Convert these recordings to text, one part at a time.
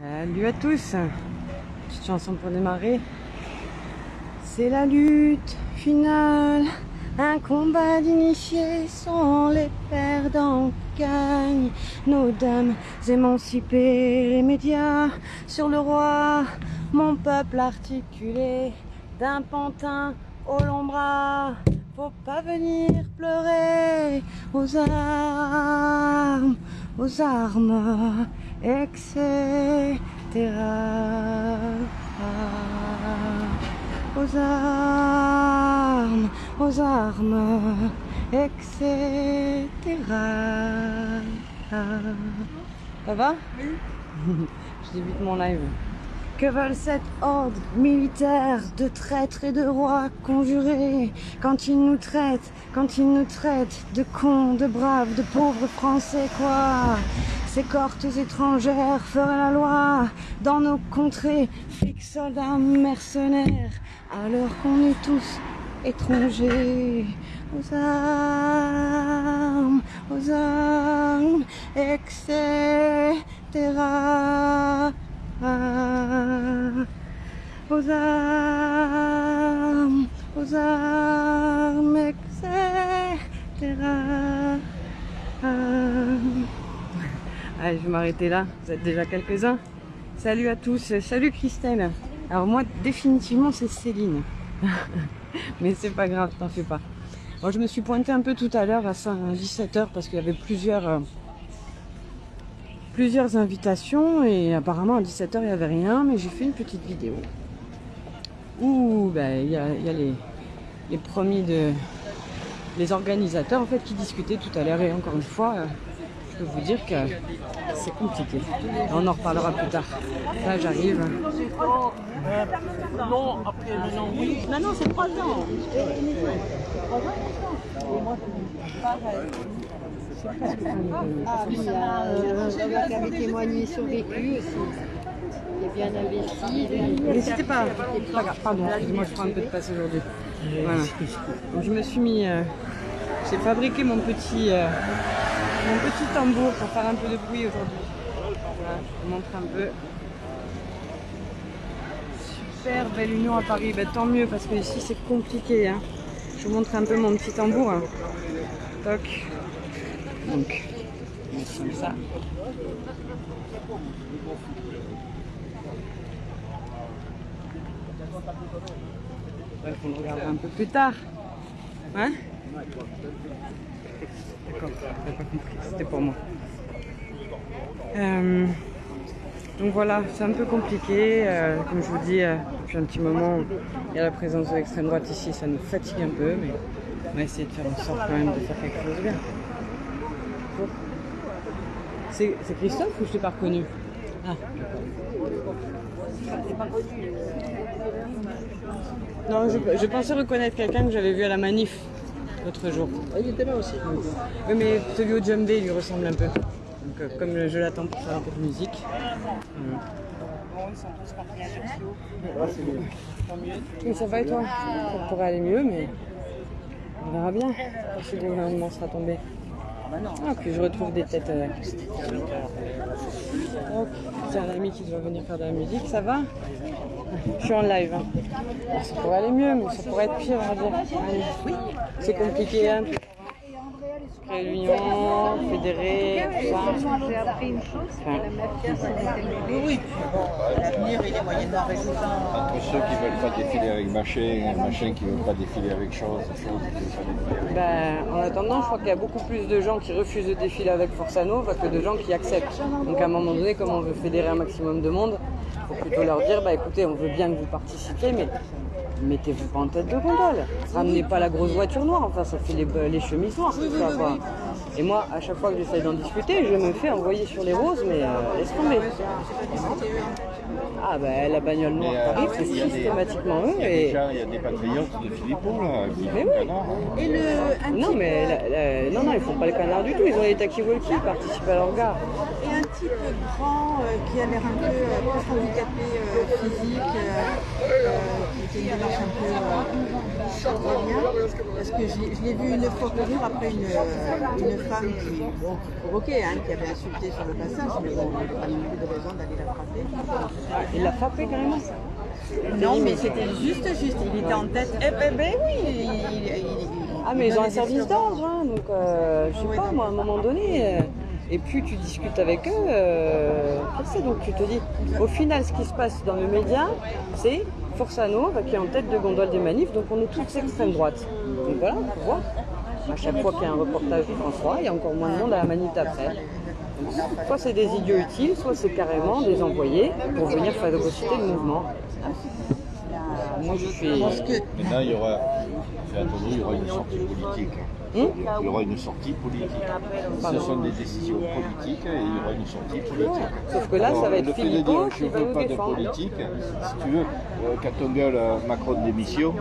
Salut à tous. Petite chanson pour démarrer. C'est la lutte finale, un combat d'initiés sont les perdants qui gagnent. Nos dames émancipées, les médias sur le roi, mon peuple articulé d'un pantin au long bras. Faut pas venir pleurer aux armes, etc. Aux armes, etc. Ça va? Oui. Je débute mon live. Que veulent cette horde militaire de traîtres et de rois conjurés quand ils nous traitent de cons, de braves, de pauvres Français quoi. Ces cohortes étrangères feraient la loi dans nos contrées, flics, soldats, mercenaires, alors qu'on est tous étrangers. Aux armes, etc. Aux armes, etc. Allez, je vais m'arrêter là, vous êtes déjà quelques-uns. Salut à tous, salut Christelle. Alors moi, définitivement, c'est Céline. Mais c'est pas grave, t'en fais pas. Moi, je me suis pointée un peu tout à l'heure à 17 h parce qu'il y avait plusieurs invitations et apparemment à 17 h il n'y avait rien, mais j'ai fait une petite vidéo où il y a les premiers les organisateurs en fait qui discutaient tout à l'heure et encore une fois je peux vous dire que c'est compliqué. On en reparlera plus tard. Là j'arrive. Non, après maintenant oui. Maintenant c'est 3 ans. Ah oui, il y a l'homme qui avait témoigné survécu aussi. Il est bien investi. N'hésitez pas. Pas grave, pardon, excusez-moi, je prends un peu de place aujourd'hui. Voilà. Donc je me suis mis. J'ai fabriqué mon petit tambour pour faire un peu de bruit aujourd'hui. Voilà, je vous montre un peu. Super belle union à Paris. Ben, tant mieux parce que ici c'est compliqué. Hein. Je vous montre un peu mon petit tambour. Hein. Toc. Donc, comme ça. Bref, on regardera un peu plus tard. Hein? D'accord, j'avais pas compris, c'était pour moi. Donc voilà, c'est un peu compliqué. Comme je vous dis, depuis un petit moment, il y a la présence de l'extrême droite ici, ça nous fatigue un peu, mais on va essayer de faire en sorte quand même de faire quelque chose de bien. C'est Christophe ou je t'ai pas reconnu? Ah, non, je pensais reconnaître quelqu'un que j'avais vu à la manif l'autre jour. Ah, il était là aussi. Oui, mais celui au djembé, il lui ressemble un peu. Donc, comme je l'attends pour faire un peu de musique. Ils sont tous partis à Ajaccio. Oui, ça va et toi? Ça pourrait aller mieux, mais on verra bien quand ce gouvernement sera tombé. Ah, puis je retrouve des têtes. Donc, c'est un ami qui doit venir faire de la musique, ça va? Je suis en live. Hein. Alors, ça pourrait aller mieux, mais ça pourrait être pire, on va dire. Oui. C'est compliqué, hein. Créer l'union, fédérer, tout ça. J'ai appris une chose, c'est que la mafia, ça n'était Oui, l'avenir, il est moyennement résultant. Entre ceux qui ne veulent pas défiler avec machin qui ne veulent pas défiler avec chose qui ne veulent pas défiler avec... En attendant, je crois qu'il y a beaucoup plus de gens qui refusent de défiler avec Forza Nova que de gens qui acceptent. Donc à un moment donné, comme on veut fédérer un maximum de monde, il faut plutôt leur dire, écoutez, on veut bien que vous participiez, mais mettez-vous pas en tête de gondole. Ramenez pas la grosse voiture noire, enfin ça fait les chemises noires tout ça quoi. Et moi, à chaque fois que j'essaie d'en discuter, je me fais envoyer sur les roses, mais laisse tomber. Ah la bagnole noire t'arrive, c'est systématiquement eux. Il y a des patriotes de Philippot là, qui font oui. canard. Et le non, mais non, ils font pas le canard du tout. Ils ont les talkie-walkie, ils participent à leur gare. Et un type grand qui a l'air un peu presque handicapé physique, qui a une démarche un peu parce que je l'ai vu une fois courir après une femme qui provoquait, hein, qui avait insulté sur le passage, mais bon, il n'y avait pas non plus de raison d'aller la frapper. Il l'a frappé carrément. Non, mais c'était juste, il était en tête. Eh ben oui, Ah, mais ils ont un service d'ordre, hein, donc je sais pas, moi, à un moment donné, et plus tu discutes avec eux, qu'est-ce que c'est? Donc tu te dis, au final, ce qui se passe dans le média, c'est Força Nova qui est en tête de gondole des manifs, donc on est tous extrême droite. Donc voilà, faut voir. À chaque fois qu'il y a un reportage de France 3, il y a encore moins de monde à la manif d'après. Donc, soit c'est des idiots utiles, soit c'est carrément des envoyés pour venir phagocyter le mouvement. Moi je suis... Maintenant, il y aura une sortie politique. Il y aura une sortie politique. Ce sont des décisions politiques et il y aura une sortie politique. Sauf que là, alors, ça va être Philippot qui va nous pas de défendre. politique. Si tu veux, quand on gueule Macron démission,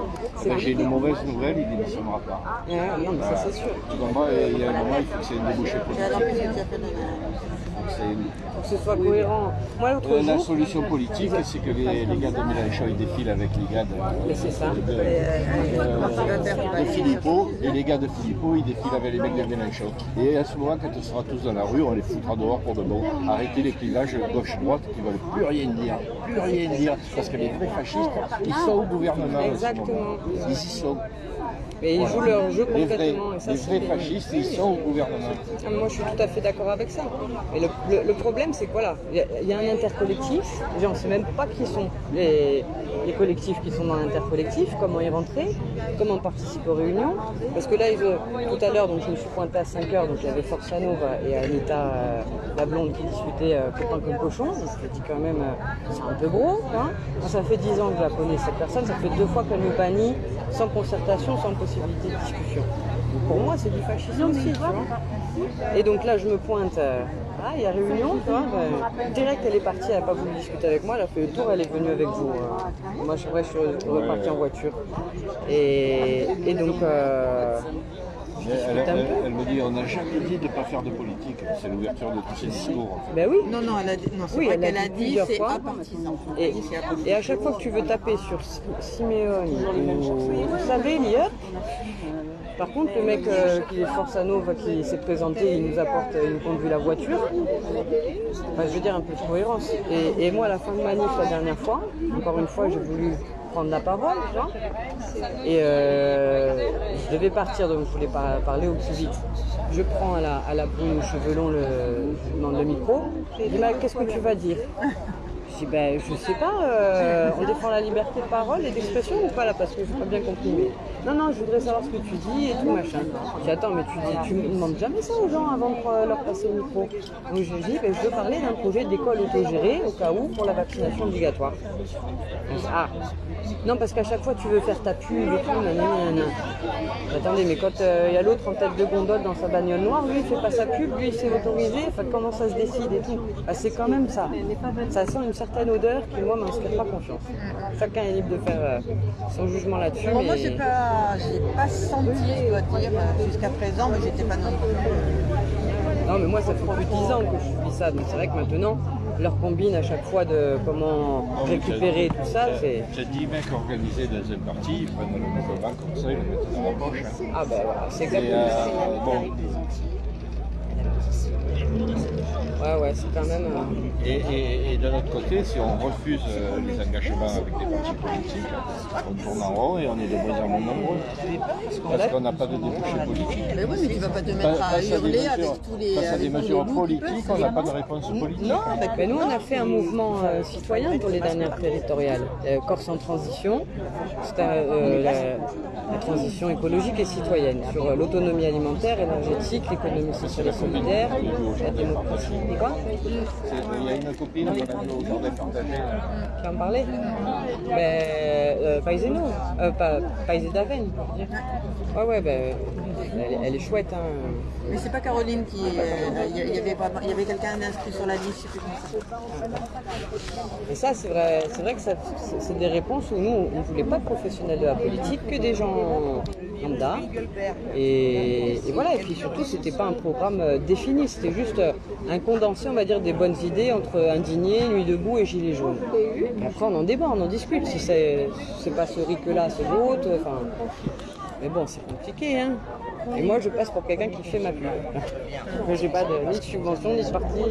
j'ai une mauvaise nouvelle, il ne démissionnera pas. Non, mais ça c'est sûr. Tu comprends? Il y a un moment, il faut que c'est un débouché politique. Pour que ce soit cohérent. Moi, l'autre La jour... solution politique, c'est que les gars de Mélenchon ils défilent avec les gars Mais c'est ça. de Philippot, et les gars de Philippot ils défilent avec les mecs de Mélenchon. Et à ce moment, quand on sera tous dans la rue, on les foutra dehors pour de bon. Arrêtez les clivages gauche-droite qui ne veulent plus rien dire. Parce que les vrais fascistes, ils sont au gouvernement. Exactement. Ils y sont. Mais ils jouent leur jeu Les complètement. Et ça, vrais c'est... fascistes, ils sont au gouvernement. Ah, moi, je suis tout à fait d'accord avec ça. Et le problème, c'est que voilà, il y a un intercollectif. Déjà, on ne sait même pas qui sont les collectifs qui sont dans l'intercollectif, comment y rentrer, comment participer aux réunions. Parce que là, tout à l'heure, donc, je me suis pointée à 5h, donc il y avait Força Nova et Anita, la blonde, qui discutaient copain comme cochon. Donc, je me dis quand même, c'est un peu gros. Hein. Moi, ça fait 10 ans que je la connais, cette personne. Ça fait 2 fois qu'elle me bannit, sans concertation, sans possibilité de discussion. Donc, pour moi, c'est du fascisme aussi, tu vois. Et donc là, je me pointe, il y a réunion, tu vois. Direct, elle est partie, elle n'a pas voulu discuter avec moi, elle a fait le tour, elle est venue avec vous. Moi, c'est vrai, je suis reparti en voiture. Et donc, elle me dit, on n'a jamais dit de ne pas faire de politique. C'est l'ouverture de tous ces discours. En fait. Ben oui. Non, elle a dit, non, c'est Oui, vrai elle a qu'elle dit a dit, plusieurs c'est fois. apartisan. Et à chaque fois que tu veux taper sur Simeone ou Savelier, par contre, le mec qui est Força Nova, qui s'est présenté, il nous apporte, il nous conduit la voiture. Enfin, je veux dire, un peu de cohérence. Et moi, à la fin de manif, la dernière fois, encore une fois, j'ai voulu prendre la parole, tu vois. Et je devais partir, donc je voulais parler au plus vite. Je prends à la brune aux cheveux longs, je demande le micro. Je dis, mais qu'est-ce que tu vas dire? Je dis, ben, je sais pas, on défend la liberté de parole et d'expression ou pas là, parce que je n'ai pas bien compris. Mais... Non, je voudrais savoir ce que tu dis et tout machin. Je dis, attends, mais tu ne demandes jamais ça aux gens avant de leur passer le micro. Donc je dis, ben, je veux parler d'un projet d'école autogérée au cas où pour la vaccination obligatoire. Je dis, ah, non, parce qu'à chaque fois tu veux faire ta pub et tout, nanana. Attendez, mais quand il y a l'autre en tête de gondole dans sa bagnole noire, lui il fait pas sa pub, lui il s'est autorisé, enfin, comment ça se décide et tout. Bah, c'est quand même ça. Ça sent une certaine odeur qui moi m'inspire pas confiance. Chacun est libre de faire son jugement là-dessus. Bon, mais... moi, j'ai pas senti, je dois dire, jusqu'à présent, mais j'étais pas non plus. Non, mais moi ça fait plus de 10 ans que je subis ça, donc c'est vrai que maintenant, leur combine à chaque fois de comment récupérer tout ça, c'est... J'ai 10 mecs organisés dans un parti, ils prennent le mouvement comme ça, ils le mettent dans la poche. Ah ben voilà, c'est exactement ça. Bon. Ouais, c'est quand même... Et de l'autre côté, si on refuse les engagements avec des partis politiques, on tourne en rond et on est de moins en moins nombreux. Parce qu'on n'a pas de débouché politique. Mais oui, mais tu vas pas te mettre à hurler avec tous les... Face à des mesures politiques, on n'a pas de réponse politique. Non, mais nous on a fait un mouvement citoyen pour les dernières territoriales. Corse en transition, c'était la transition écologique et citoyenne sur l'autonomie alimentaire, énergétique, l'économie sociale et solidaire, la démocratie. Quoi? Il y a une copine qu'on a vu au journée partagée. Tu vas en parler? Paiseno, pas Paisé d'Aven, pour dire. Ouais, elle est chouette. Hein. Mais c'est pas Caroline qui... Il y avait quelqu'un inscrit sur la liste, je sais plus comment ça. Et ça, c'est vrai que c'est des réponses où nous, on ne voulait pas de professionnels de la politique, que des gens lambda. Et voilà, et puis surtout, c'était pas un programme défini, c'était juste un compte condenser, on va dire, des bonnes idées entre Indigné, Nuit debout et Gilets jaunes. Et après, on en débat, on en discute. Si c'est pas ce RIC-là, c'est l'autre. Enfin, mais bon, c'est compliqué, hein. Et moi, je passe pour quelqu'un qui fait ma pub. Je n'ai pas ni de subvention, ni de parti.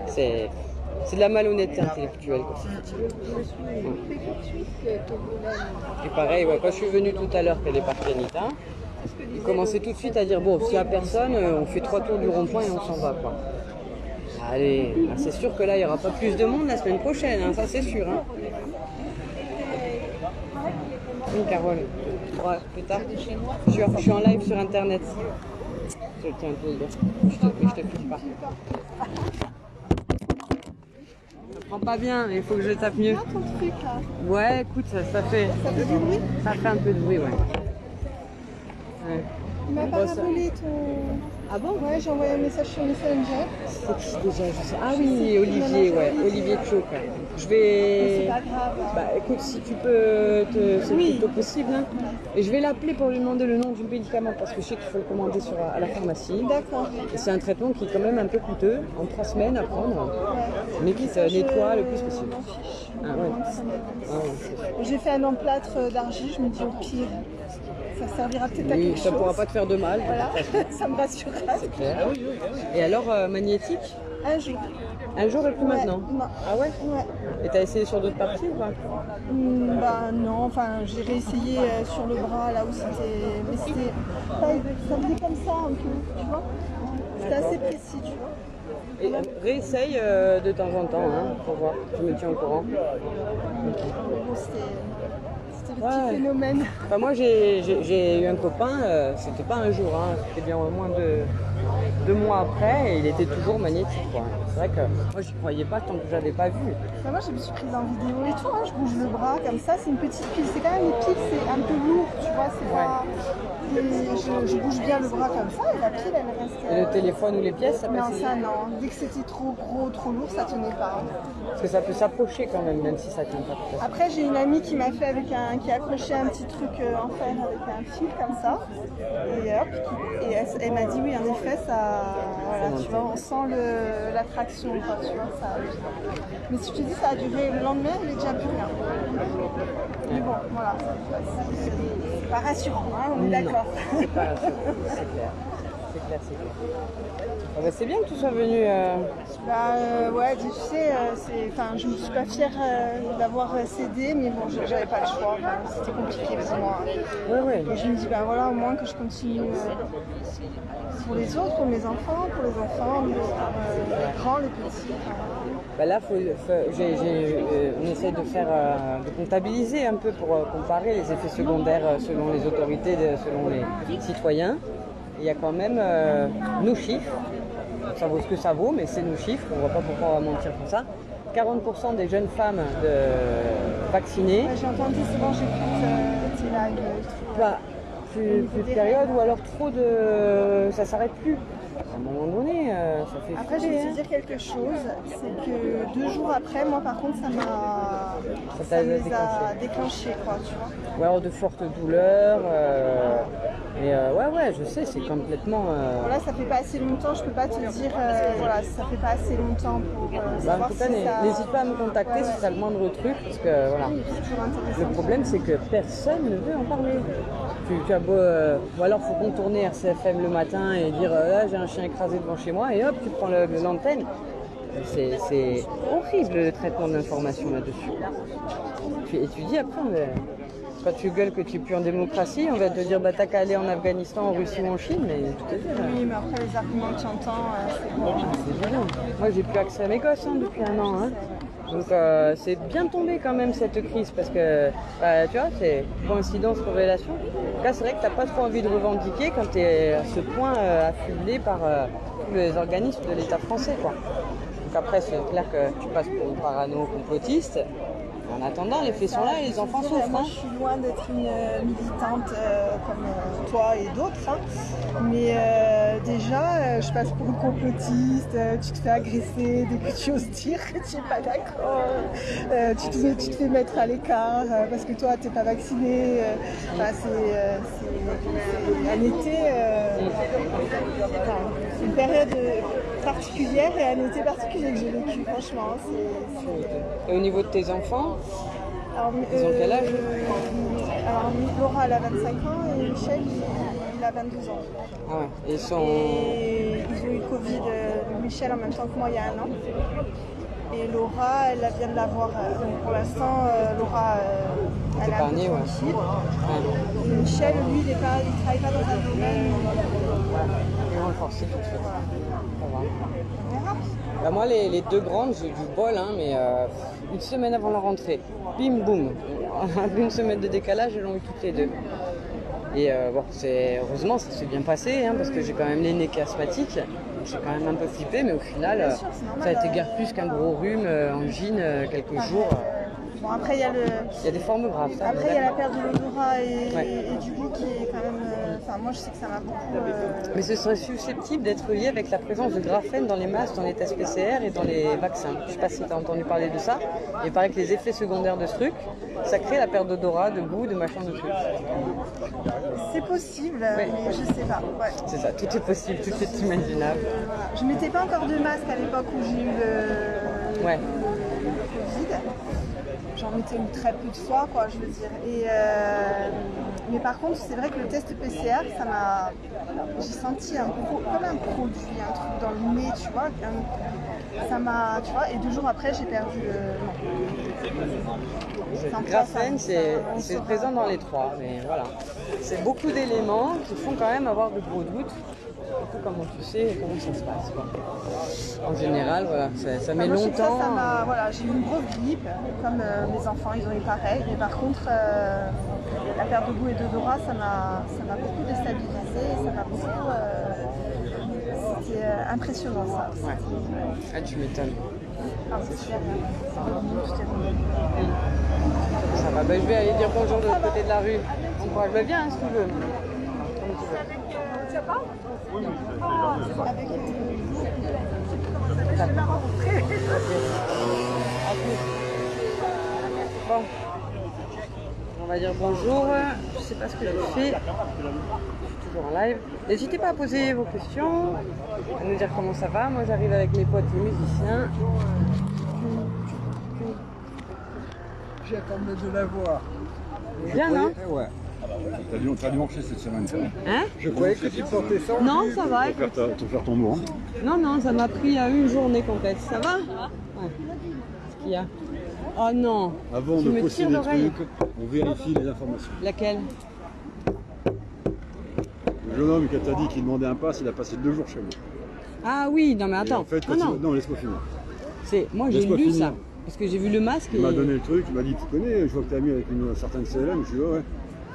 C'est de la malhonnêteté intellectuelle, quoi. Et pareil, ouais, quand je suis venue tout à l'heure, qu'elle est partie Anita, il commençait tout de suite à dire, bon, s'il n'y a personne, on fait 3 tours du rond-point et on s'en va, quoi. Allez, c'est sûr que là, il n'y aura pas plus de monde la semaine prochaine, hein, ça c'est sûr. Hein. Oui, Carole. Ouais, plus tard. Je suis en live sur Internet. Je tiens à te le dire. Je te fiche pas. Ça prend pas bien, il faut que je tape mieux. Ton truc là. Ouais, écoute, ça fait du bruit. Ça fait un peu de bruit, ouais. Il m'a pas rappelé ton... Ah bon? Ouais, j'ai envoyé un message sur Messenger. C'est qui déjà? Je sais. Ah oui, Olivier, ouais. Olivier Tchouk. Je vais... C'est pas grave. Bah écoute, si tu peux, c'est plutôt possible. Hein. Et je vais l'appeler pour lui demander le nom du médicament parce que je sais qu'il faut le commander à la pharmacie. D'accord. Et c'est un traitement qui est quand même un peu coûteux, en 3 semaines à prendre, mais qui se nettoie le plus possible. Ah ouais. Ah ouais. J'ai fait un emplâtre d'argile, je me dis au pire, ça servira peut-être à Oui, quelque ça chose. pourra pas te faire de mal. Voilà, ça me rassurera. C'est clair. Et alors, magnétique? Un jour. Un jour et plus maintenant? Non. Ah ouais? Ouais. Et t'as essayé sur d'autres parties ou pas? Bah non, enfin j'ai réessayé sur le bras là où c'était. Mais c'était. Ça faisait comme ça un peu, tu vois. C'était assez précis, tu vois. Et réessaye de temps en temps, hein, pour voir. Je me tiens au courant. Bon, c'était le petit phénomène. Enfin, moi j'ai eu un copain, c'était pas un jour, hein, c'était bien au moins 2 mois après et il était toujours magnétique, quoi. C'est vrai que moi j'y croyais pas tant que je l'avais pas vu. Bah, moi je me suis prise en vidéo et tout, hein, je bouge le bras comme ça, c'est une petite pile. C'est quand même les piles, c'est un peu lourd, tu vois, c'est pas. Et je bouge bien le bras comme ça et la pile elle reste. Et le téléphone ou les pièces, ça Non, passait? ça non. Dès que c'était trop gros, trop lourd, ça tenait pas. Parce que ça peut s'approcher quand même, même si ça tient pas tout à fait. Après, j'ai une amie qui m'a fait qui a accroché un petit truc en fer avec un fil comme ça. Et hop, et elle m'a dit oui, en effet, ça, voilà, tu vois, on sent l'attraction, quoi, tu vois, ça. Mais si je te dis, ça a duré le lendemain, il est déjà plus rien. Mais bon, voilà, c'est pas rassurant, hein, on est d'accord. C'est pas rassurant, c'est clair. C'est clair, c'est clair. Ah bah, c'est bien que tu sois venu. Ouais, tu sais, je me suis pas fière d'avoir cédé, mais bon, j'avais pas le choix. C'était compliqué pour moi. Ouais. Et je me dis, voilà, au moins que je continue pour les autres, pour mes enfants, pour les les grands, les petits. Bah là, on essaie de faire, de comptabiliser un peu pour comparer les effets secondaires selon les autorités, selon les citoyens. Il y a quand même nos chiffres. Ça vaut ce que ça vaut, mais c'est nos chiffres, on ne voit pas pourquoi on va mentir pour ça. 40% des jeunes femmes vaccinées. J'ai entendu souvent, j'écoute tes lives. Bah, plus de période ou alors trop de... Ça s'arrête plus. À un moment donné, ça fait Après, je vais te dire quelque chose, c'est que 2 jours après, moi par contre, ça les a déclenchés, quoi, tu vois. Ou alors de fortes douleurs. Ouais, je sais, c'est complètement... Voilà, ça fait pas assez longtemps, je peux pas te dire, voilà, ça fait pas assez longtemps pour savoir en tout cas, n'hésite pas à me contacter si tu as le moindre truc, parce que voilà. Oui, c'est toujours intéressant. Le problème, c'est que personne ne veut en parler. Tu as beau, ou alors faut contourner RCFM le matin et dire là j'ai un chien écrasé devant chez moi et hop tu prends l'antenne. C'est horrible le traitement de l'information là-dessus. Et tu dis après, quand tu gueules que tu es plus en démocratie, on va te dire bah t'as qu'à aller en Afghanistan, en Russie ou en Chine, mais tout est fait. Oui, mais après les arguments que tu entends, c'est bon. C'est évident. Moi j'ai plus accès à mes gosses depuis 1 an. Hein. Donc c'est bien tombé quand même cette crise parce que tu vois, c'est coïncidence, corrélation. Là c'est vrai que tu n'as pas trop envie de revendiquer quand tu es à ce point affublé par tous les organismes de l'État français, quoi. Donc après c'est clair que tu passes pour une parano-complotiste. En attendant, les faits sont là et les enfants souffrent. Moi, je suis loin d'être une militante comme toi et d'autres. Hein. Mais déjà, je passe pour une complotiste. Tu te fais agresser dès que tu oses dire que tu n'es pas d'accord. Tu te fais mettre à l'écart parce que toi, tu n'es pas vacciné. C'est un été. C'est une période particulière et un été particulier que j'ai vécu, franchement. Et au niveau de tes enfants, Alors, ils ont quel âge alors, Laura, elle a 25 ans et Michel, il a 22 ans. Ah ouais, ils sont... Et ils ont eu le Covid, Michel en même temps que moi, il y a 1 an. Et Laura, elle vient de l'avoir. Donc pour l'instant, Laura, elle est un peu épargnée, ouais. tranquille. Ouais. Et Michel, lui, il travaille pas dans un domaine. Ils vont le forcer tout de suite. Ça va. On verra. Bah moi, les deux grandes, j'ai eu du bol, hein, mais une semaine avant la rentrée, bim boum, une semaine de décalage, elles l'ont eu toutes les deux. Et bon, heureusement, ça s'est bien passé, hein, parce que j'ai quand même l'aîné qui est asthmatique. J'ai quand même un peu flippé, mais au final, sûr, c'est normal, ça a été guère plus qu'un gros rhume, angine, quelques jours. Bon, après, il y a le. Il y a des formes graves, ça. Après, il y a la perte de l'odorat Ouais. et du goût qui est quand même. Enfin, moi, je sais que ça m'a beaucoup. Mais ce serait susceptible d'être lié avec la présence de graphène dans les masques, dans les tests PCR et dans les vaccins. Je ne sais pas si tu as entendu parler de ça. Il paraît que les effets secondaires de ce truc, ça crée la perte d'odorat, de goût, de machin, de trucs. C'est possible, Ouais. mais je sais pas. Ouais. C'est ça, tout est possible, tout est imaginable. Je mettais pas encore de masque à l'époque où j'ai eu le Ouais. Covid. J'en mettais eu très peu de fois, quoi, je veux dire. Et, mais par contre, c'est vrai que le test PCR, ça m'a. J'ai senti comme un produit, un truc dans le nez, tu vois. Ça m'a. Tu vois, et 2 jours après, j'ai perdu Le graphène, c'est présent dans les trois, mais voilà. C'est beaucoup d'éléments qui font quand même avoir de gros doutes. Surtout comment tu sais comment ça se passe, quoi. En général, voilà, ça met Moi, je sais que longtemps. ça m'a. Voilà, j'ai eu une grosse grippe, comme mes enfants, ils ont eu pareil. Mais par contre, la perte de goût et d'odorat, ça m'a beaucoup déstabilisé. Ça m'a beaucoup. C'était impressionnant, ça. Ouais. Ah, tu m'étonnes. Ah, c'est super. Ça va, bah, je vais aller dire bonjour de l'autre côté de la rue. On pourra le bien, hein, si tu veux. Comme tu veux. Avec Bon, on va dire bonjour. Je sais pas ce que je fais. Je suis toujours en live. N'hésitez pas à poser vos questions, à nous dire comment ça va. Moi, j'arrive avec mes potes les musiciens. J'attendais de la voir. Bien, non? Ouais. T'as dû marcher cette semaine, ça. Hein? Je croyais que tu portais ça. Non, ça va. Te faire ton mot, hein. Non, ça m'a pris une journée complète. Ça va? Ouais. Qu'est-ce qu'il y a? Oh non! Avant Tu de me poster tires des l'oreille. trucs, on vérifie les informations. Laquelle? Le jeune homme qui t'a dit qu'il demandait un pass, il a passé 2 jours chez moi. Ah oui, non mais Et attends. en fait, non, laisse-moi finir. Moi j'ai Laisse-moi lu finir. ça. Parce que j'ai vu le masque et... Il m'a donné le truc, il m'a dit, tu connais, je vois que t'as mis avec une certaine CLM. Je lui ai dit, ouais.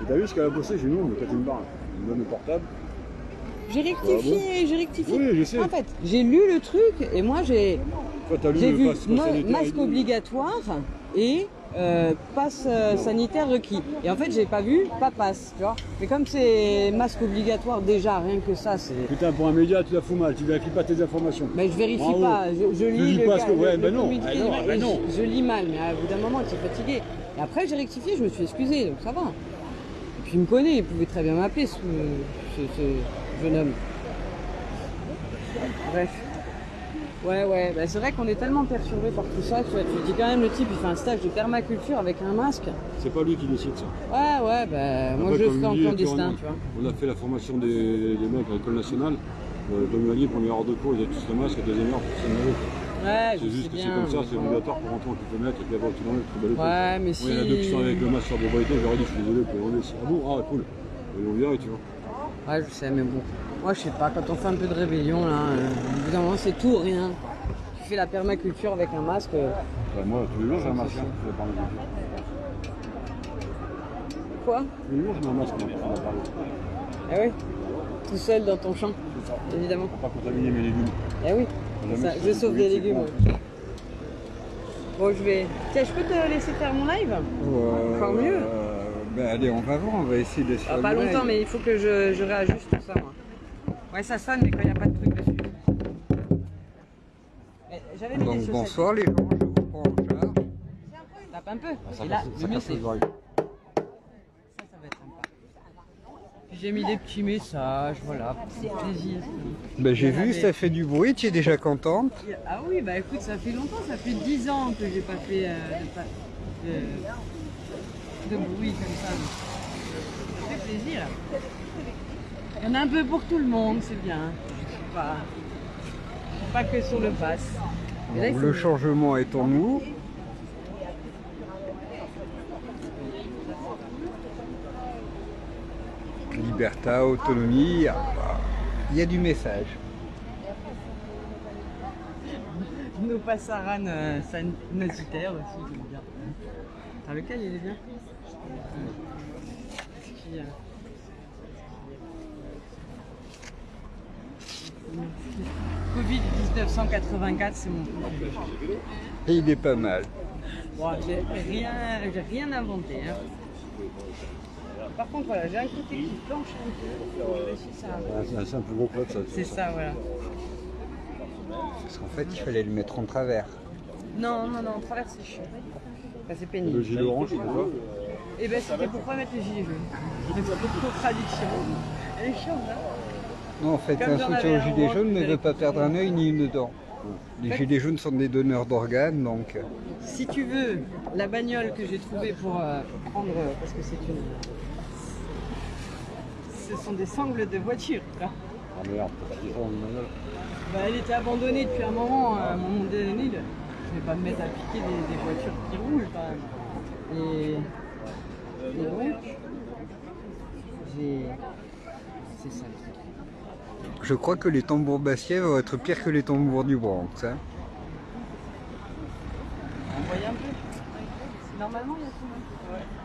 Et t'as vu ce qu'elle a bossé? J'ai dit, non, mais toi tu me parles. Il me donne le portable. J'ai rectifié, j'ai rectifié. Oui, je sais. En fait, j'ai lu le truc et moi j'ai Toi, t'as lu vu le pass sanitaire. masque obligatoire et passe sanitaire requis. Et en fait, j'ai pas vu, pas passe, tu vois. Mais comme c'est masque obligatoire déjà, rien que ça, c'est... Putain, pour un média, tu la fous mal, tu vérifies pas tes informations. Mais je vérifie Bravo. pas, je lis dis le pas gars, ce que- ouais, le ben non, communiqué, ben non, et ben non. je lis mal, mais à bout d'un moment, tu es fatigué. Et après, j'ai rectifié, je me suis excusé, donc ça va. Et puis il me connaît, il pouvait très bien m'appeler, ce jeune homme. Bref. Ouais, bah, c'est vrai qu'on est tellement perturbé par tout ça, tu vois, tu dis quand même le type, il fait un stage de permaculture avec un masque. C'est pas lui qui décide ça. Ouais, bah moi Après, je le comme ferai en il dit, clandestin, tu vois. On a fait la formation des mecs à l'école nationale. Comme il a dit, première heure de cours, ils avaient tous le masque, deuxième heure, personne n'avait. Ouais, C'est je juste sais que c'est bien. comme ça, c'est obligatoire pour rentrer en kilomètre et puis avoir tout dans le très belle Ouais, mais Il y en a deux qui si... sont avec le masque sur la propriété, je leur ai dit, je suis désolé, pour enlever. Ah bon, ah cool. Et on verra, tu vois. Ouais, je sais, mais bon. Moi, je sais pas, quand on fait un peu de rébellion, là, au bout d'un moment, c'est tout ou rien. Tu fais la permaculture avec un masque. Moi, tous les jours, j'ai un masque. Hein, je vais parler de Quoi? tous les jours, j'ai un masque. On va parler. Eh oui. Tout seul dans ton champ, évidemment. Pour pas contaminer mes légumes. Eh oui. Jamais Ça, je je fais sauve du des politique, légumes. moi. Ouais. Bon, je vais... Tiens, je peux te laisser faire mon live? Encore mieux. Ben allez, on va voir, on va essayer de se Ah, faire pas le live. longtemps, mais il faut que je réajuste tout ça, moi. Ouais, ça sonne, mais quand il n'y a pas de truc dessus. J'avais mis des Donc chaussettes. bonsoir les gens, je vous prends en charge. Tape un peu. Ça Et là, casse- le ça mieux, casse c'est... les oreilles. Ça va être sympa. J'ai mis des petits messages, voilà, c'est plaisir. Ben, j'ai vu, ça fait du bruit, tu es déjà contente? Ah oui, bah écoute, ça fait longtemps, ça fait 10 ans que j'ai pas fait de bruit comme ça. Ça fait plaisir. Il y en a un peu pour tout le monde, c'est bien. Pas que sur le pass. Et là, Donc, le changement est en nous. Liberté, autonomie, il y a du message. nos passaran sanitaires aussi, j'aime bien. Attends, lequel il est bien? Covid 1984, c'est mon préféré. Et il est pas mal. Bon, j'ai rien inventé. Hein. Par contre, voilà, j'ai un côté qui planche un peu. C'est un peu gros plat, ça. C'est ça, voilà. Parce qu'en fait, il fallait le mettre en travers. Non, en travers, c'est chiant. Enfin, c'est pénible. Le gilet orange, c'est quoi? Et ben, c'était pour pas mettre le gilet jaune. C'est une contradiction. Elle est chiante, hein. Non, en fait, Comme un j'en soutien avais au gilet un jaune ne rose, veut pas perdre un œil ni une dent. Les gilets jaunes sont des donneurs d'organes, donc... Si tu veux, la bagnole que j'ai trouvée pour prendre, parce que ce sont des sangles de voiture. Là. Ah merde, ils sont en manuel. Bah, elle était abandonnée depuis un moment donné. Je vais pas me mettre à piquer des voitures qui roulent quand même. Et donc, c'est ça. Je crois que les tambours bassiers vont être pires que les tambours du Bronx. Hein. On voyait un peu. Normalement, il y a tout le monde.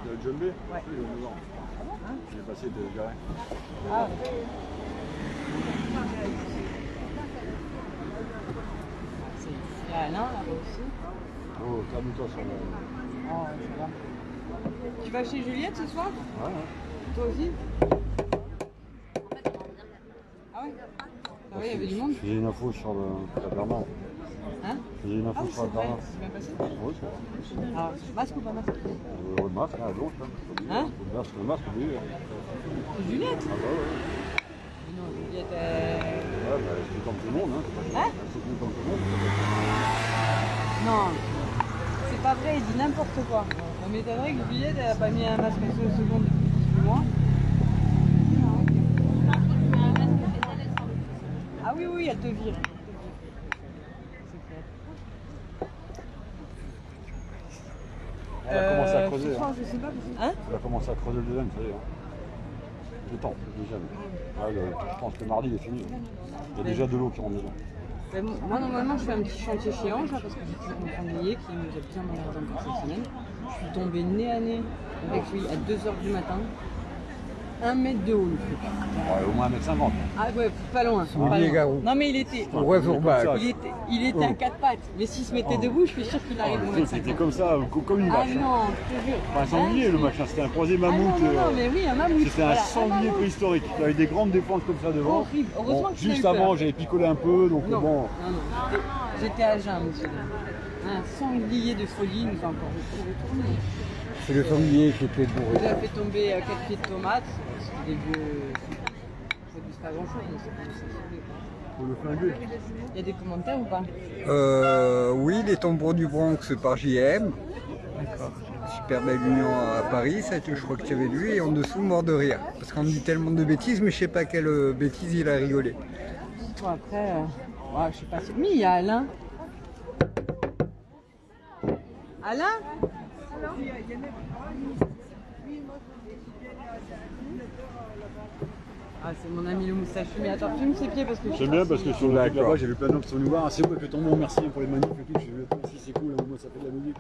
Il y a le Jumbe? Ouais. Il est devant. Hein? Il est passé de garer. Ah. Il y a Alain là-bas aussi. Oh, calme-toi sur le... Oh, ça va. Tu vas chez Juliette ce soir? Ouais, ouais. Toi aussi? Ah ouais? Ah ouais, il y avait du monde? J'ai une info sur la Bernard. Hein? J'ai une info sur la Bernard. C'est bien passé? Oui, c'est vrai. Ah, masque ou pas masque? Le masque, à gauche. Hein? Le masque, oui. C'est Juliette? Ah bah ouais. Non, Juliette, Ouais, bah, c'est comme tout le monde, hein. Hein? C'est comme tout le monde. non, c'est pas vrai, il dit n'importe quoi. Ça m'étonnerait que Juliette elle a pas mis un masque à 2 secondes depuis 18 mois. Ah oui, oui, elle te vire. Elle a commencé à creuser. Ce soir, Hein. je sais pas. Hein? Elle a commencé à creuser le deuxième, ça y est. Hein. Le temps, le deuxième. Ouais, je pense que mardi, il est fini. Il y a déjà de l'eau qui rentre dedans. Ben, moi, normalement, je fais un petit chantier chez Ange, là, parce que j'ai toujours mon familier qui nous a bien malade encore cette semaine. Je suis tombée nez à nez avec lui à 2 h du matin. 1 mètre de haut, le truc. Ouais, au moins 1m50. Ah ouais, pas loin. Pas Olivier loin. Garou. Non, mais il était. Il était à 4 pattes. Mais s'il se mettait debout, je suis sûr qu'il arrive au mètre C'était 50. comme ça, comme une Ah vache. non, je te jure. Pas un sanglier, le machin, c'était un croisé Ah non, mammouth. non, mais oui, un mammouth. C'était un Voilà, sanglier mammouth. préhistorique. Il avait des grandes défenses comme ça devant. Horrible. Heureusement que tu juste l'as eu peur. avant, j'avais picolé un peu, donc Non, bon. non, non. J'étais à jeun, monsieur. Un sanglier de folie nous a encore retourné. C'est le sanglier qui était bourré. Il a fait tomber 4 pieds de tomates. C'est des vieux. Ça ne pas grand chose, mais c'est pas ça. Faut le flinguer. Il y a des commentaires ou pas? Oui, les tambours du Bronx par JM. Super belle union à Paris, ça, je crois que tu avais lu, et en dessous, mort de rire. Parce qu'on dit tellement de bêtises, mais je sais pas quelle bêtise il a rigolé. Bon, après, ouais, je sais pas si. Mais il y a Alain. Alain? Ah, c'est mon ami le moustachu. Mais attends, filme ses pieds parce que J'aime bien parce que sur le truc D'accord. là-bas, j'ai vu plein de gens qui sont venus voir. Ah, c'est quoi que ton nom, merci pour les manifs et tout. Je vais si c'est cool, moi ça fait de la musique.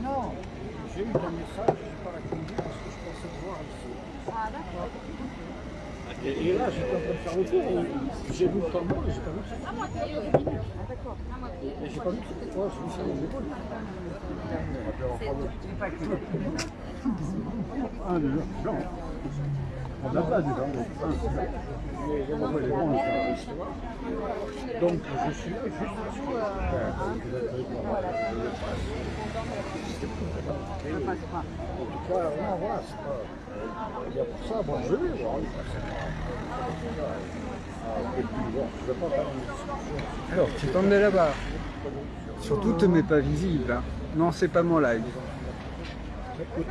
Non, j'ai eu ton message, je n'ai pas répondu parce que je pensais te voir ici. Ah, d'accord. Et là, j'étais en train de faire le tour, j'ai vu le tambour et j'ai pas vu que c'était. Ah, d'accord. Et j'ai pas vu que c'était toi, je me suis sur les épaules. Ah, déjà, non. On n'a pas déjà. Mais il y a des gens qui Donc je suis juste. En tout cas, non, voilà, c'est pas. Il y a pour ça, bon, je vais voir. Alors, tu t'en es là-bas. Surtout, te mets pas visible. Hein. Non, c'est pas mon live.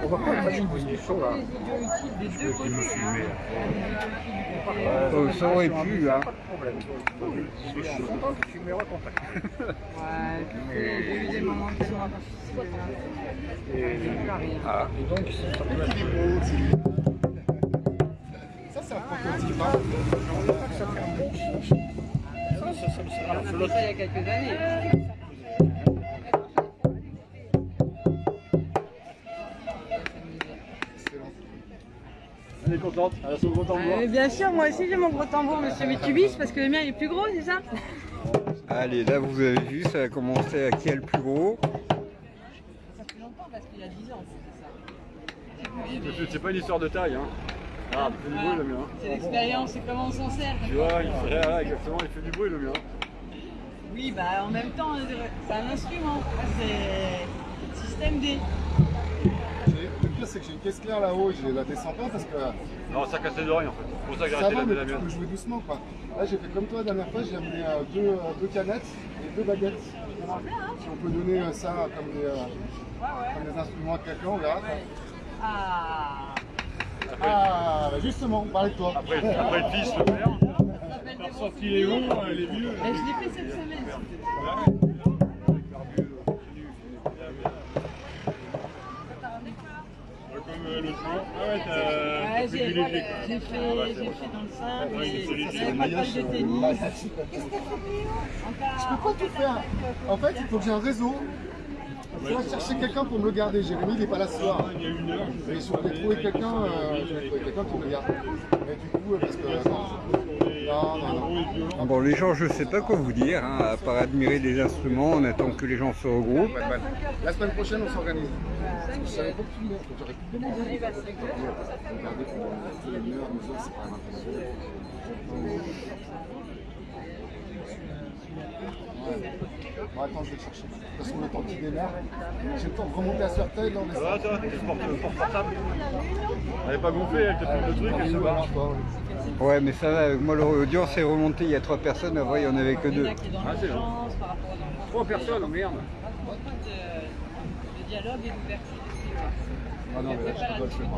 On va pas faire une discussion là. Oh, ça aurait pu, hein. Je suis content que tu me recontactes. Ouais, j'ai eu des moments qui sont difficiles. Ah. Et donc, ça peut être Ça, c'est un prototype. ça me sera On a fait ça il y a quelques années. Elle est contente, elle a son gros tambour. Bien sûr, moi aussi j'ai mon gros tambour, monsieur Mitsubishi, parce que le mien il est plus gros, c'est ça? Allez, là, vous avez vu, ça a commencé à qui est le plus gros. Ça fait longtemps parce qu'il y a 10 ans, c'est ça. C'est pas une histoire de taille, hein. Ah, il fait du bruit le mien. C'est l'expérience, c'est comment on s'en sert. Tu vois, il fait, là, exactement, il fait du bruit le mien. Oui, bah en même temps, c'est un instrument. C'est système D. Le pire, c'est que j'ai une caisse claire là-haut et je la descends pas parce que Non, ça cassait de rien en fait. C'est pour ça que j'ai ça arrêté va, mais la tu mienne. peux jouer doucement quoi. Là, j'ai fait comme toi la dernière fois, j'ai amené deux canettes et 2 baguettes. Si on peut donner ça comme des instruments à quelqu'un, on verra. Ah. Ah, bah justement, on parlait de toi. Après le fils, le père. Par sorti les hauts, les vieux. Je l'ai fait cette semaine. Comme l'autre jour. Ah ouais, Ouais, t'as privilégié. j'ai fait dans le simple, Ouais, c'est léger. j'avais pas de balle de tennis. Je peux pas tout faire. En fait, il faut que j'ai un réseau. Je dois chercher quelqu'un pour me le garder. Jérémy, il n'est pas là ce soir. Il y a 1 heure. Mais si on peut trouver quelqu'un, qui me le garde. Mais du coup, parce que non. Ah bon, les gens, je sais pas quoi vous dire, hein, à part admirer les instruments, on attend que les gens se regroupent. La semaine prochaine, on s'organise. Je savais pas que tu venais. J'aurais pu te demander. Regardez, une heure, 2 heures, c'est pas intéressant. Ouais. Bon, attends, je vais le chercher. De toute façon, le temps qu'il démarre, j'ai le temps de remonter à Certeil. Là, on est Ça va toi? T'es portable? Elle est pas gonflée, elle te fait le truc, elle se barre. Ouais, mais ça va, moi l'audience est remontée, il y a 3 personnes, avant il y en avait que 2. Ah, c'est bon. 3 personnes, oh merde. Le dialogue et l'ouverture. Ah non, mais là, je dois le faire.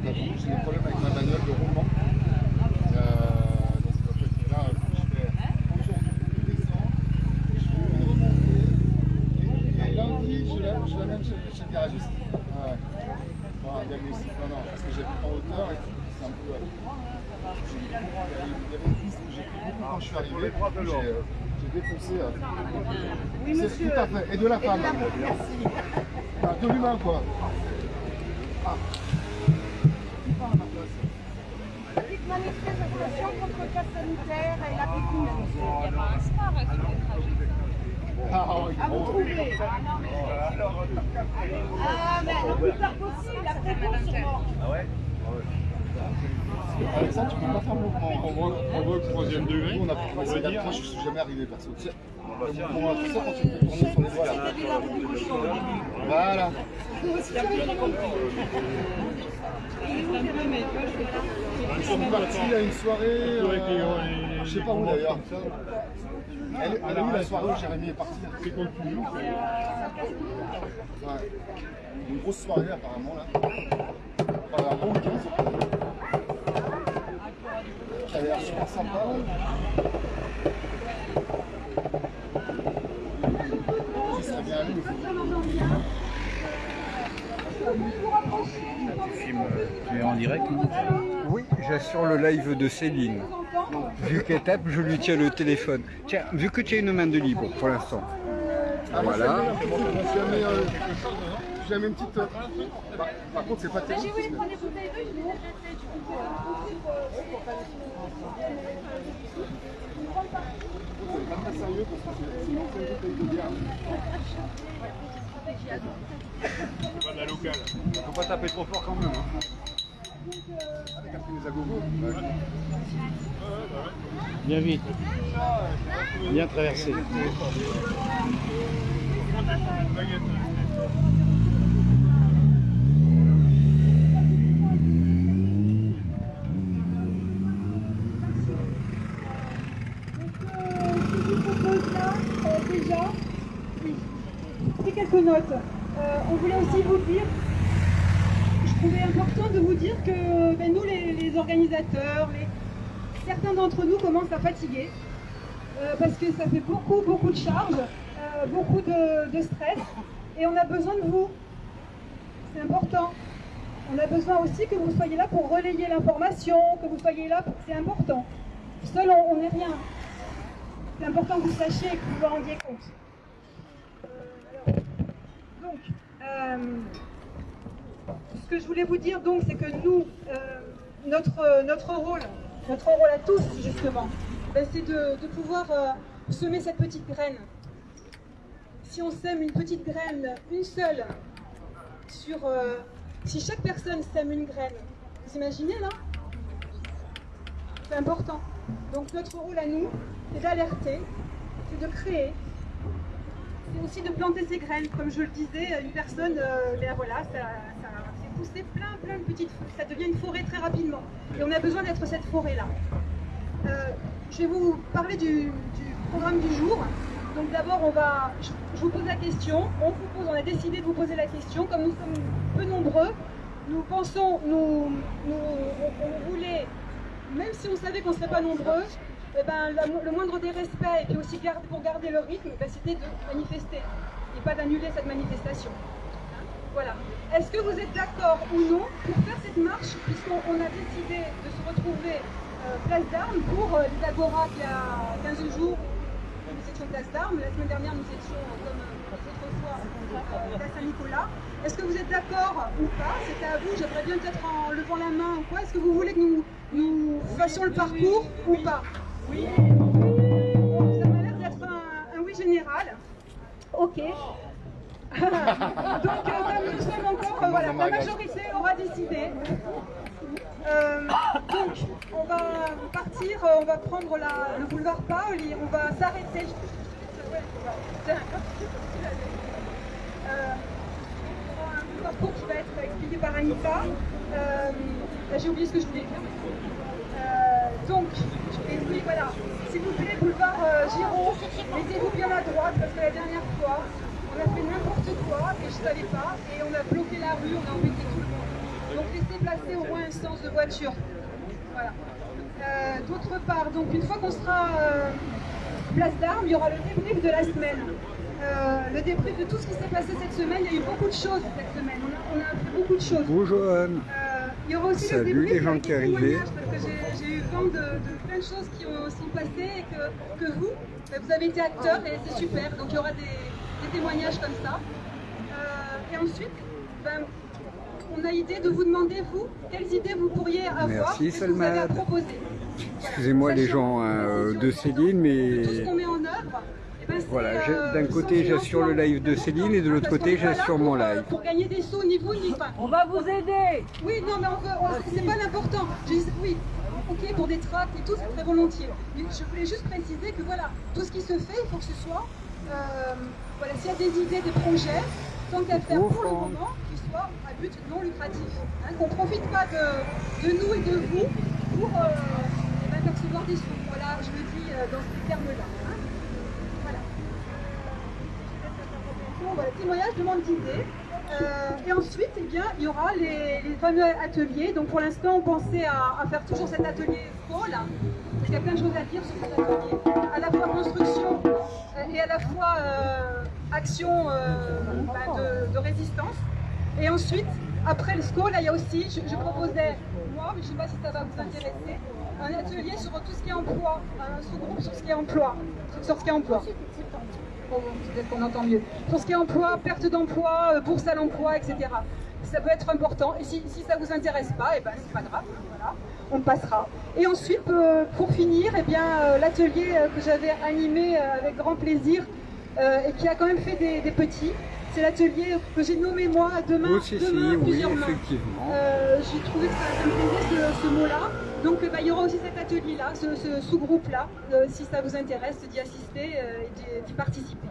J'ai des problèmes avec ma bagnole de roulement. Donc là, je fais aujourd'hui, je descends, je vais remonter. Et lundi, je la mène chez le garagiste. Ouais. Bon, un diagnostic. Non, parce que j'habite en hauteur et tout, c'est un peu. Il y avait une piste que j'ai pris beaucoup quand je suis arrivé. J'ai défoncé. Oui, monsieur. C'est tout à fait. Et de la femme. Enfin, de l'humain, quoi. Ah. Petite manifestation contre le pass sanitaire et la pique-nique. Il n'y a pas un star à Ah, vous trouvez. Ah, mais le plus tard possible, après bon, sûrement. avec ça, tu peux pas faire le mouvement. On voit que 3e degré. Nous, on a pu passer l'approche, je suis jamais arrivé perso. Tu sais, le mouvement, tu sais, quand tu peux tourner sur les doigts là. Voilà. Ils sont partis à une soirée, je sais pas où d'ailleurs. Elle a eu la soirée où Jérémy est parti. C'est contre nous. Ouais. Une grosse soirée apparemment là. Enfin, un bon week-end surtout. Qui a l'air super sympa. Ce serait bien allé, mais Tu filmes, tu es en direct? Oui, j'assure le live de Céline. Vu qu'elle tape, je lui tiens le téléphone. Tiens, vu que tu as une main de libre pour l'instant. Voilà. J'ai mis une petite. Par contre, c'est pas terrible. J'ai voulu prendre des bouteilles d'eau, je les ai jetées, du coup. C'est pas très sérieux parce que sinon c'est une bouteille de bière. C'est pas de la locale. Faut pas taper trop fort quand même. Hein. Avec un peu les agogos. Bien vite. Bien traversé. Déjà, oui, pris quelques notes. On voulait aussi vous dire, je trouvais important de vous dire que ben, nous, les organisateurs, certains d'entre nous commencent à fatiguer parce que ça fait beaucoup de charges, beaucoup de stress et on a besoin de vous. C'est important. On a besoin aussi que vous soyez là pour relayer l'information, que vous soyez là, c'est important. Seul, on n'est rien. C'est important que vous sachiez et que vous vous rendiez compte. Ce que je voulais vous dire donc, c'est que nous, notre rôle à tous justement, ben, c'est de pouvoir semer cette petite graine. Si on sème une petite graine, une seule, si chaque personne sème une graine, vous imaginez là? C'est important. Donc notre rôle à nous, c'est d'alerter, c'est de créer, c'est aussi de planter ses graines. Comme je le disais, une personne, ben voilà, ça fait pousser plein de petites feuilles, ça devient une forêt très rapidement. Et on a besoin d'être cette forêt-là. Je vais vous parler du programme du jour. Donc d'abord, je vous pose la question, on a décidé de vous poser la question, comme nous sommes peu nombreux, nous pensons, on voulait, même si on savait qu'on ne serait pas nombreux, eh ben, le moindre des respects et puis aussi pour garder le rythme, ben, c'était de manifester et pas d'annuler cette manifestation. Voilà. Est-ce que vous êtes d'accord ou non pour faire cette marche, puisqu'on a décidé de se retrouver place d'Armes pour les Agora il y a 15 jours, nous étions place d'Armes, la semaine dernière nous étions comme les autres fois place Saint-Nicolas. Est-ce que vous êtes d'accord ou pas? C'était à vous, j'aimerais bien peut-être en levant la main ou quoi. Est-ce que vous voulez que nous fassions le parcours ou pas? Oui. Bon, ça m'a l'air d'être un oui général. Ok. Donc comme nous sommes encore, voilà, la majorité aura décidé. Donc on va partir, on va prendre le boulevard Paoli, on va s'arrêter. Un parcours qui va être expliqué par Anita. J'ai oublié ce que je voulais dire. Donc, oui, voilà, s'il vous plaît, boulevard Giraud, mettez-vous bien à droite parce que la dernière fois, on a fait n'importe quoi et je ne savais pas et on a bloqué la rue, on a embêté tout le monde. Donc laissez passer au moins un sens de voiture. Voilà. D'autre part, donc une fois qu'on sera place d'Armes, il y aura le débrief de la semaine. Le débrief de tout ce qui s'est passé cette semaine. Il y a eu beaucoup de choses cette semaine. On a appris beaucoup de choses. Bonjour Joanne. Il y aura aussi salut le débrief les gens qui arrivaient. Parce que j'ai eu vent de plein de choses qui sont passées et que vous avez été acteurs et c'est super. Donc il y aura des témoignages comme ça. Et ensuite, on a l'idée de vous demander, vous, quelles idées vous pourriez avoir. Merci que vous avez à Salma. proposer. Excusez-moi les gens de Céline, mais Tout ce qu'on met en œuvre. voilà, d'un côté j'assure le live de Céline et de l'autre côté j'assure mon live. Pour gagner des sous, ni vous, ni pas. On va vous aider. Oui, non, mais c'est pas l'important. Oui, ok, pour des tracts et tout, c'est très volontiers. Mais je voulais juste préciser que voilà, tout ce qui se fait, il faut que ce soit, voilà, s'il y a des idées, des projets, tant qu'à faire pour le moment, qu'ils soient à but non lucratif. Hein, qu'on ne profite pas de nous et de vous pour percevoir des sous. Voilà, je le dis dans ces termes-là. Hein. Voilà. Bon, voilà, témoignage, demande d'idées. Et ensuite, eh bien, il y aura les fameux ateliers. Donc pour l'instant, on pensait à faire toujours cet atelier Paul, parce qu'il y a plein de choses à dire sur cet atelier. À la fois construction et à la fois action de résistance. Et ensuite, après le SCO, là, il y a aussi, je proposais, moi, mais je ne sais pas si ça va vous intéresser, un atelier sur tout ce qui est emploi, un sous-groupe sur ce qui est emploi. Sur ce qui est emploi. Peut-être qu'on entend mieux. Sur ce qui est emploi, perte d'emploi, bourse à l'emploi, etc. Ça peut être important. Et si ça ne vous intéresse pas, eh ben, c'est pas grave, voilà, on passera. Et ensuite, pour finir, eh bien, l'atelier que j'avais animé avec grand plaisir et qui a quand même fait des petits, c'est l'atelier que j'ai nommé moi demain, oui, plusieurs mains. effectivement. J'ai trouvé que ça me plaisait ce mot-là. Donc il y aura aussi cet atelier-là, ce sous-groupe-là, si ça vous intéresse d'y assister et d'y participer.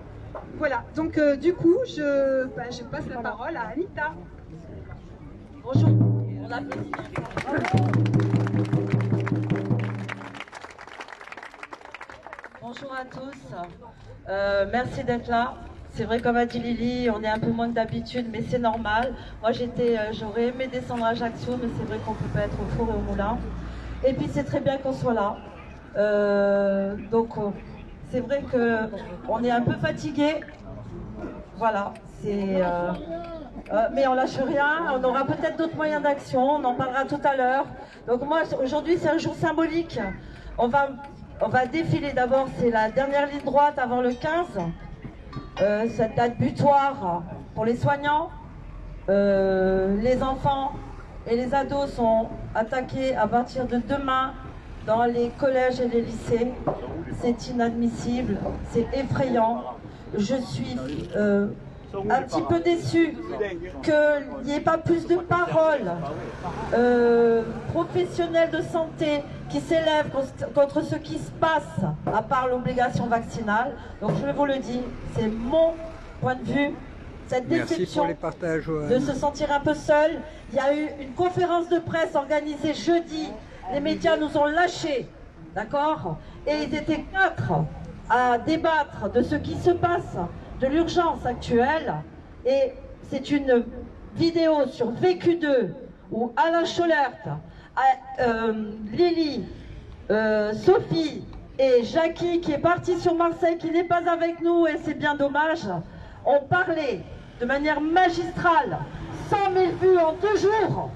Voilà, donc du coup, je passe la parole à Anita. Bonjour, on applaudit. Bonjour à tous, merci d'être là. C'est vrai, comme a dit Lily, on est un peu moins que d'habitude, mais c'est normal. Moi, j'aurais aimé descendre à Ajaccio, mais c'est vrai qu'on ne peut pas être au four et au moulin. Et puis, c'est très bien qu'on soit là. C'est vrai qu'on est un peu fatigué. Voilà, mais on lâche rien. On aura peut-être d'autres moyens d'action. On en parlera tout à l'heure. Donc moi, aujourd'hui, c'est un jour symbolique. On va défiler d'abord, c'est la dernière ligne droite avant le 15. Cette date butoir pour les soignants, les enfants et les ados sont attaqués à partir de demain dans les collèges et les lycées. C'est inadmissible, c'est effrayant. Je suis un petit peu déçue qu'il n'y ait pas plus de paroles professionnels de santé qui s'élèvent contre ce qui se passe, à part l'obligation vaccinale. Donc je vous le dis, c'est mon point de vue, cette déception de se sentir un peu seul. Il y a eu une conférence de presse organisée jeudi, les médias nous ont lâchés, d'accord? Et ils étaient 4 à débattre de ce qui se passe, de l'urgence actuelle. Et c'est une vidéo sur VQ2 où Alain Scholert, Lily, Sophie et Jackie, qui est partie sur Marseille, qui n'est pas avec nous, et c'est bien dommage, ont parlé de manière magistrale. 100 000 vues en 2 jours,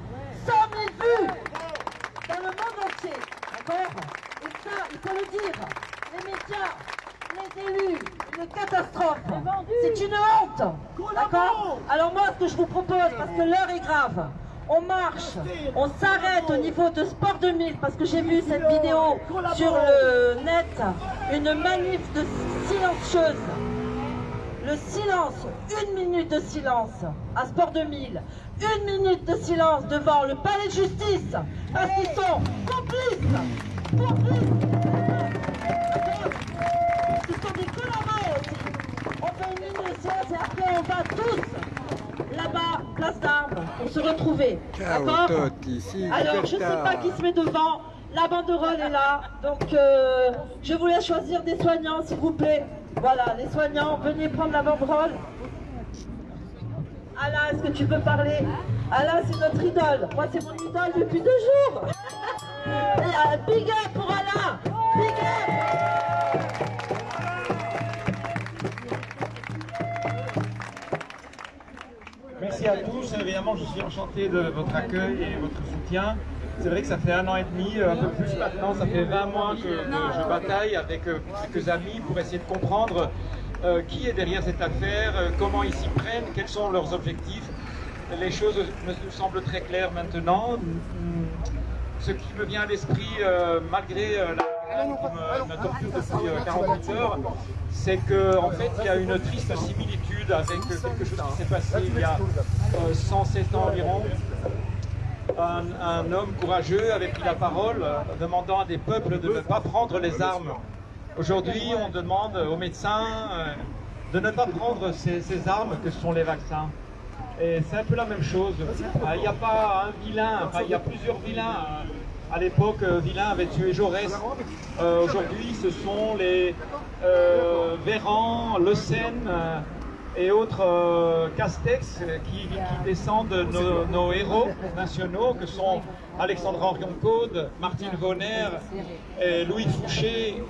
100 000 vues dans le monde entier, d'accord? Et ça, il faut le dire, les médias, les élus, une catastrophe, c'est une honte, d'accord? Alors moi, ce que je vous propose, parce que l'heure est grave, on marche, on s'arrête au niveau de Sport 2000, parce que j'ai vu cette vidéo sur le net, une manif de silencieuse. Le silence, 1 minute de silence à Sport 2000, 1 minute de silence devant le palais de justice, parce qu'ils sont complices. Ce sont des collaborateurs aussi. On fait 1 minute de silence et après on va tous là-bas, place d'Armes, pour se retrouver. D'accord? Alors je ne sais pas qui se met devant, la banderole est là, donc je vous laisse choisir des soignants s'il vous plaît. Voilà, les soignants, venez prendre la banderole. Alain, est-ce que tu peux parler? Alain, c'est notre idole. Moi, c'est mon idole depuis 2 jours. Big up pour Alain. Big up. Merci à tous. Évidemment, je suis enchanté de votre accueil et votre soutien. C'est vrai que ça fait 1 an et demi, un peu plus maintenant, ça fait 20 mois que je bataille avec quelques amis pour essayer de comprendre qui est derrière cette affaire, comment ils s'y prennent, quels sont leurs objectifs. Les choses me semblent très claires maintenant. Ce qui me vient à l'esprit, malgré la torture depuis 48 heures, c'est qu'en fait, il y a une triste similitude avec quelque chose qui s'est passé il y a 107 ans environ. Un homme courageux avait pris la parole demandant à des peuples de ne pas prendre les armes. Aujourd'hui, on demande aux médecins de ne pas prendre ces armes que sont les vaccins. Et c'est un peu la même chose. Il n'y a pas un vilain, enfin il y a plusieurs vilains. À l'époque, Vilain avait tué Jaurès. Aujourd'hui, ce sont les Véran, Le Sen et autres Castex qui descendent de nos héros nationaux, que sont Alexandre Henrion-Caude, Martine Vonner, Louis Fouché,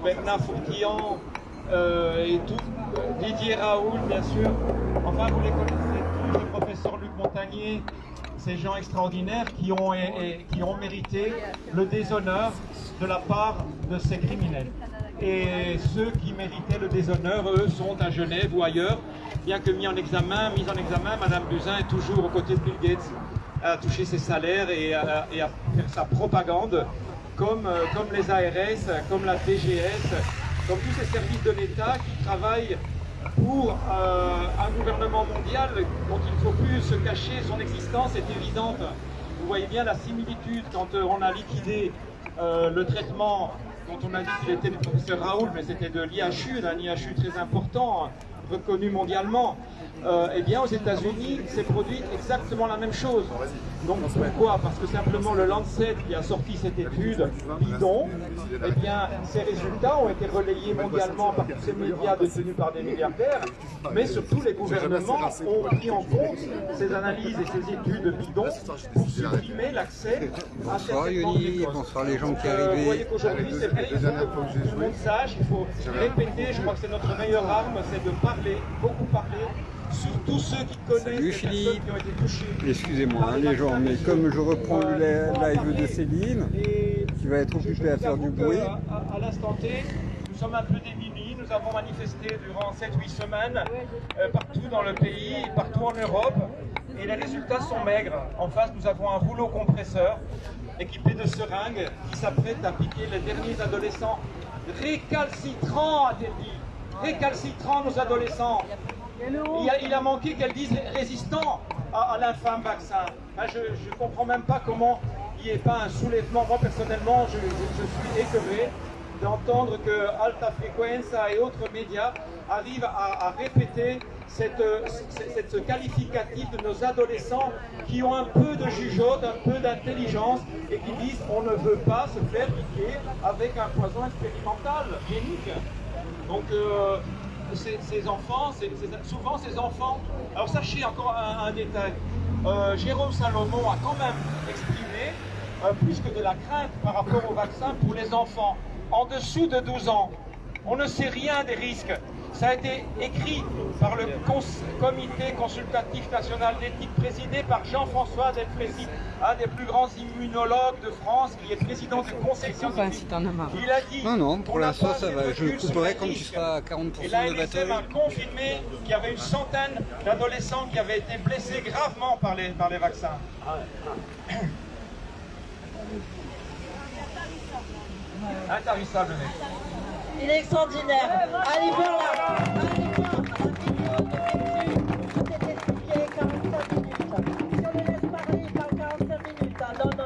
Bernard Fourquillan et tout, Didier Raoult, bien sûr. Enfin, vous les connaissez tous, le professeur Luc Montagnier, ces gens extraordinaires qui ont mérité le déshonneur de la part de ces criminels. Et ceux qui méritaient le déshonneur, eux, sont à Genève ou ailleurs, bien que mis en examen, Madame Buzyn est toujours aux côtés de Bill Gates, à toucher ses salaires et à faire sa propagande, comme les ARS, comme la DGS, comme tous ces services de l'État qui travaillent pour un gouvernement mondial dont il ne faut plus se cacher, son existence est évidente. voyez bien la similitude quand on a liquidé le traitement dont on a dit qu'il était du professeur Raoul, mais c'était de l'IHU, d'un IHU très important, reconnu mondialement. Eh bien, aux États-Unis, c'est produit exactement la même chose. Donc, pourquoi? Parce que simplement le Lancet qui a sorti cette étude bidon, eh bien, ces résultats ont été relayés mondialement par tous ces médias détenus par des milliardaires, mais surtout les gouvernements ont pris en compte ces analyses et ces études bidons pour supprimer l'accès à cette Bonsoir Yoni, bonsoir les gens qui arrivent. Vous voyez qu'aujourd'hui, c'est vrai, il faut que tout le monde sache, il faut répéter, je crois que c'est notre meilleure arme, c'est de parler, beaucoup parler, sur tous ceux qui connaissent les personnes qui ont été touchées. Excusez-moi les gens, mais comme je reprends le live de Céline, qui va être occupée à faire du bruit. À l'instant T, nous sommes un peu démunis, nous avons manifesté durant 7-8 semaines partout dans le pays, partout en Europe, et les résultats sont maigres. En face, nous avons un rouleau compresseur équipé de seringues qui s'apprête à piquer les derniers adolescents récalcitrants, a-t-elle dit. Récalcitrants, nos adolescents. Il a manqué qu'elles disent résistants à l'infâme vaccin. Je ne comprends même pas comment il n'y ait pas un soulèvement. Moi, personnellement, je suis écœuré d'entendre que Alta Frequenza et autres médias arrivent à répéter ce qualificatif de nos adolescents qui ont un peu de jugeote, un peu d'intelligence et qui disent on ne veut pas se faire piquer avec un poison expérimental, génique. Donc, ces enfants, souvent ces enfants... Alors sachez encore un détail, Jérôme Salomon a quand même exprimé plus que de la crainte par rapport au vaccin pour les enfants en dessous de 12 ans. On ne sait rien des risques. Ça a été écrit par le Comité consultatif national d'éthique présidé par Jean-François Delfrécy, un des plus grands immunologues de France, qui est président du conseil scientifique. Il a dit... Non, pour l'instant ça va, je couperai quand tu seras à 40% et de l'ANSM batterie. a confirmé qu'il y avait une centaine d'adolescents qui avaient été blessés gravement par les vaccins. Intarissable, mec. Il est extraordinaire. Allez voir là. Allez voir la vidéo de Tout est expliqué, 45 minutes. Si on le laisse parler, il parle 45 minutes.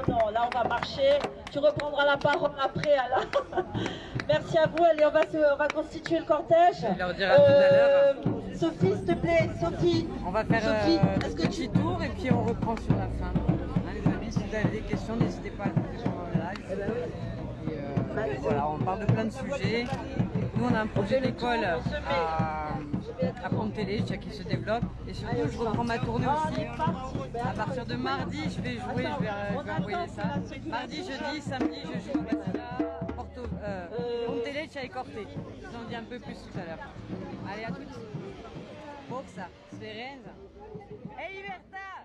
Non, là on va marcher. Tu reprendras la parole après, Alain. Merci à vous. Allez, on va constituer le cortège. Je leur dirai tout à l'heure. Sophie, s'il te plaît. Sophie. On va faire un petit tour et puis on reprend sur la fin. Hein, les amis, si vous avez des questions, n'hésitez pas à le poser sur le live. Et voilà, on parle de plein de sujets. Nous, on a un projet d'école à Pontelé, qui se développe. Et surtout, je reprends ma tournée aussi. À partir de mardi, je vais jouer, je vais envoyer ça. Mardi, jeudi, samedi, je joue à Bassila, Pontelé et Corté. J'en dis un peu plus tout à l'heure. Allez, à toutes. Forza, Speranza e libertà!